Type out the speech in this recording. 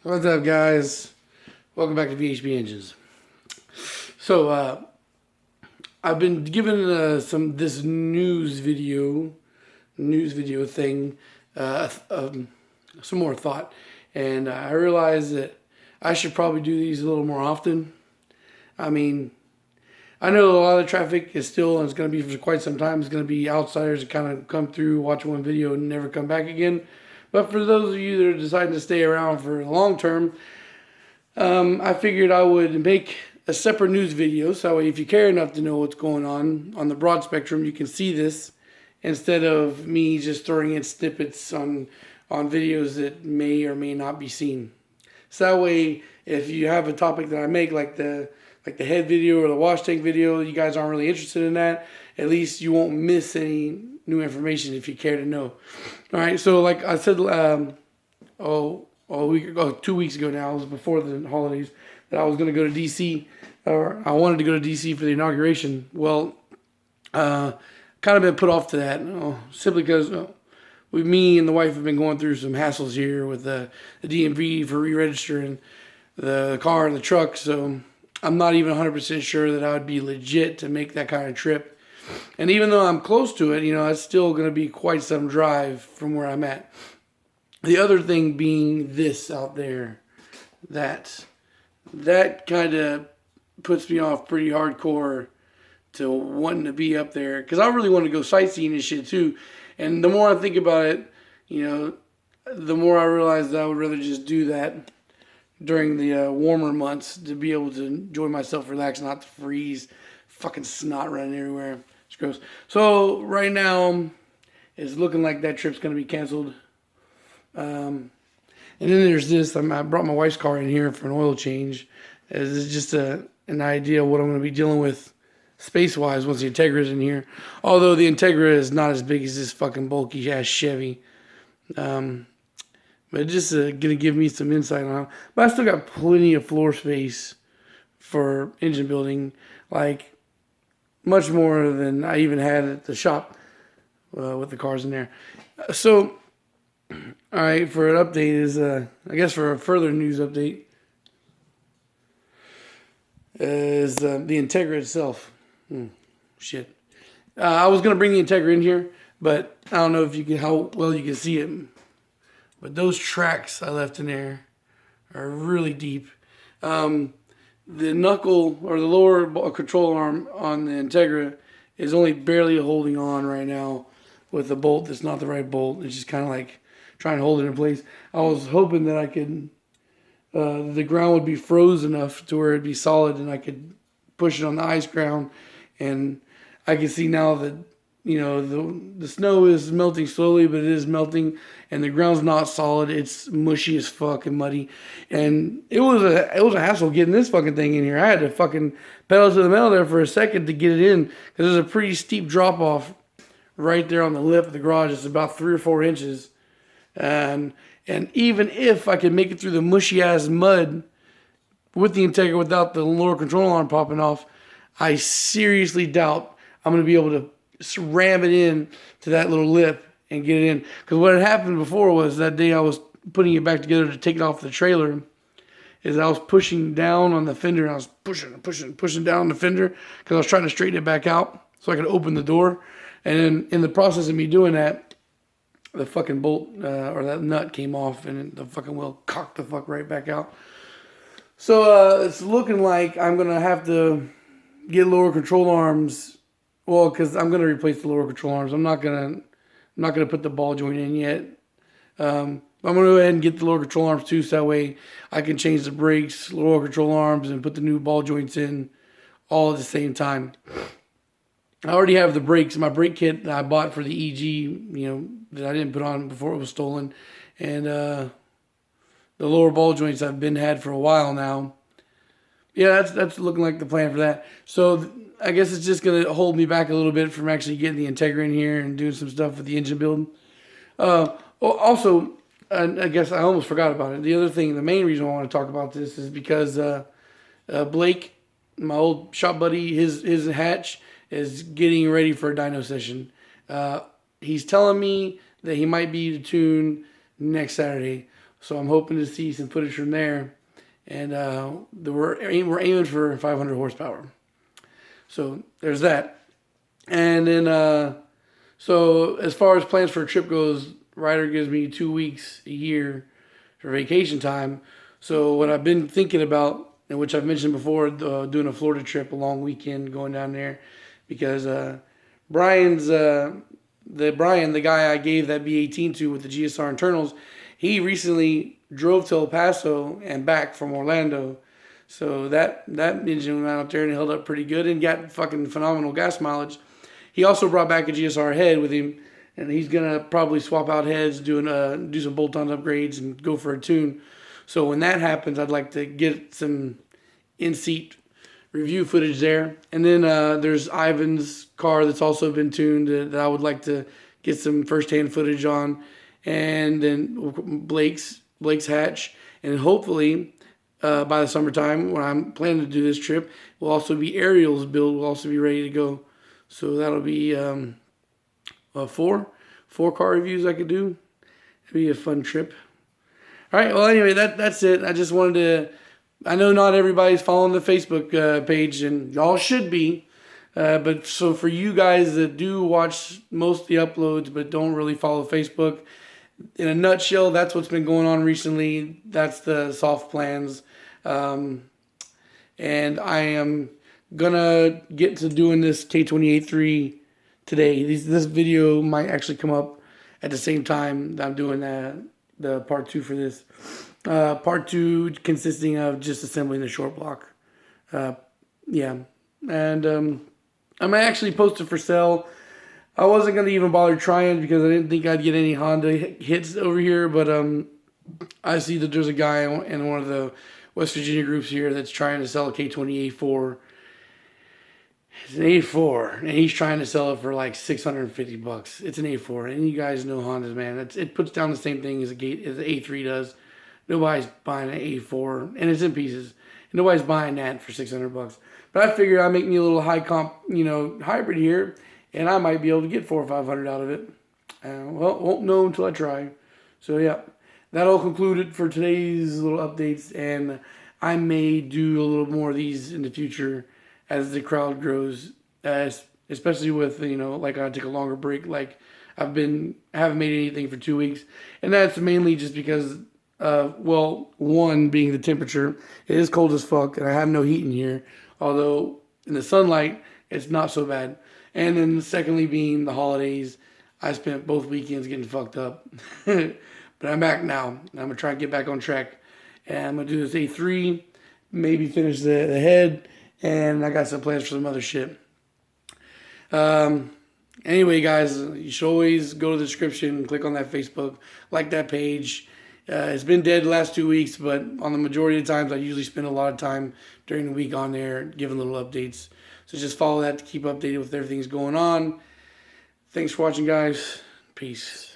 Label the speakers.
Speaker 1: What's up, guys? Welcome back to VHB Engines. So, I've been given this news video thing some more thought, and I realized that I should probably do these a little more often. I mean, I know a lot of the traffic is still, and it's going to be for quite some time, it's going to be outsiders that kind of come through, watch one video, and never come back again. But for those of you that are deciding to stay around for the long term, I figured I would make a separate news video, so that way if you care enough to know what's going on the broad spectrum, you can see this instead of me just throwing in snippets on videos that may or may not be seen. So that way, if you have a topic that I make, like the head video or the wash tank video, you guys aren't really interested in that, at least you won't miss any new information if you care to know. All right, so like I said, a week ago, 2 weeks ago now, it was before the holidays, that I was going to go to D.C., or I wanted to go to D.C. for the inauguration. Well, kind of been put off to that, simply because me and the wife have been going through some hassles here with the DMV for re-registering the car and the truck, so I'm not even 100% sure that I would be legit to make that kind of trip. And even though I'm close to it, it's still going to be quite some drive from where I'm at. The other thing being this out there, that kind of puts me off pretty hardcore to wanting to be up there, because I really want to go sightseeing and shit too. And the more I think about it, the more I realize that I would rather just do that during the warmer months to be able to enjoy myself, relax, not to freeze, fucking snot running everywhere. It's gross. So right now, it's looking like that trip's going to be canceled. And then there's this. I brought my wife's car in here for an oil change. It's just an idea of what I'm going to be dealing with space-wise once the Integra's in here. Although the Integra is not as big as this fucking bulky-ass Chevy. But just going to give me some insight on it. But I still got plenty of floor space for engine building. Like, much more than I even had at the shop with the cars in there. So, all right, for an update is, I guess for a further news update, is the Integra itself. Shit. I was going to bring the Integra in here, but I don't know how well you can see it. But those tracks I left in there are really deep. The knuckle, or the lower control arm on the Integra, is only barely holding on right now with a bolt that's not the right bolt. It's just kind of like trying to hold it in place. I was hoping that I could, the ground would be froze enough to where it'd be solid and I could push it on the ice ground. And I can see now that, the snow is melting slowly, but it is melting, and the ground's not solid. It's mushy as fuck and muddy, and it was a hassle getting this fucking thing in here. I had to fucking pedal to the metal there for a second to get it in, because there's a pretty steep drop off right there on the lip of the garage. It's about 3 or 4 inches, and even if I could make it through the mushy ass mud with the Integra without the lower control arm popping off, I seriously doubt I'm going to be able to ram it in to that little lip and get it in. Because what had happened before was that day I was putting it back together to take it off the trailer, is I was pushing down on the fender, and I was pushing down on the fender because I was trying to straighten it back out so I could open the door. And then in the process of me doing that, the fucking bolt or that nut came off, and the fucking wheel cocked the fuck right back out. So it's looking like I'm going to have to get lower control arms. Well, because I'm going to replace the lower control arms. I'm not going to put the ball joint in yet. I'm going to go ahead and get the lower control arms too, so that way I can change the brakes, lower control arms, and put the new ball joints in all at the same time. I already have the brakes, my brake kit that I bought for the EG, that I didn't put on before it was stolen. And the lower ball joints I've had for a while now. Yeah, that's looking like the plan for that. So I guess it's just going to hold me back a little bit from actually getting the Integra in here and doing some stuff with the engine building. Also, I guess I almost forgot about it. The other thing, the main reason I want to talk about this is because Blake, my old shop buddy, his hatch is getting ready for a dyno session. He's telling me that he might be to tune next Saturday. So I'm hoping to see some footage from there. And we're aiming for 500 horsepower. So there's that. And then, so as far as plans for a trip goes, Ryder gives me 2 weeks a year for vacation time. So what I've been thinking about, and which I've mentioned before, doing a Florida trip, a long weekend going down there, because Brian's the guy I gave that B18 to with the GSR internals, he recently drove to El Paso and back from Orlando. So that engine went out there and held up pretty good and got fucking phenomenal gas mileage. He also brought back a GSR head with him, and he's gonna probably swap out heads, do some bolt-on upgrades, and go for a tune. So when that happens, I'd like to get some in-seat review footage there. And then there's Ivan's car that's also been tuned that I would like to get some first-hand footage on. And then Blake's hatch. And hopefully by the summertime, when I'm planning to do this trip, will also be Ariel's build will also be ready to go. So that'll be four car reviews I could do. It'd be a fun trip. All right, well, anyway, that's it. I just wanted to, I know not everybody's following the Facebook page, and y'all should be. But so for you guys that do watch most of the uploads but don't really follow Facebook, in a nutshell, that's what's been going on recently. That's the soft plans. And I am going to get to doing this K28-3 today. This video might actually come up at the same time that I'm doing the part 2 for this. Part 2 consisting of just assembling the short block. Yeah. And I might actually post it for sale. I wasn't going to even bother trying because I didn't think I'd get any Honda hits over here. But I see that there's a guy in one of the West Virginia groups here that's trying to sell a K28-4. It's an A4, and he's trying to sell it for like $650. It's an A4, and you guys know Hondas, man. It puts down the same thing as the A3 does. Nobody's buying an A4, and it's in pieces. Nobody's buying that for $600. But I figured I'd make me a little high comp, hybrid here, and I might be able to get $400 or $500 out of it. Well, won't know until I try. So yeah, that'll conclude it for today's little updates, and I may do a little more of these in the future as the crowd grows, especially with, like I take a longer break. Like I haven't made anything for 2 weeks. And that's mainly just because, one being the temperature. It is cold as fuck and I have no heat in here. Although in the sunlight, it's not so bad. And then secondly being the holidays. I spent both weekends getting fucked up. But I'm back now. I'm going to try and get back on track. And I'm going to do this A3, maybe finish the head. And I got some plans for some other shit. Anyway, guys, you should always go to the description, click on that Facebook, like that page. It's been dead the last 2 weeks, but on the majority of the times, I usually spend a lot of time during the week on there giving little updates. So just follow that to keep updated with everything's going on. Thanks for watching, guys. Peace.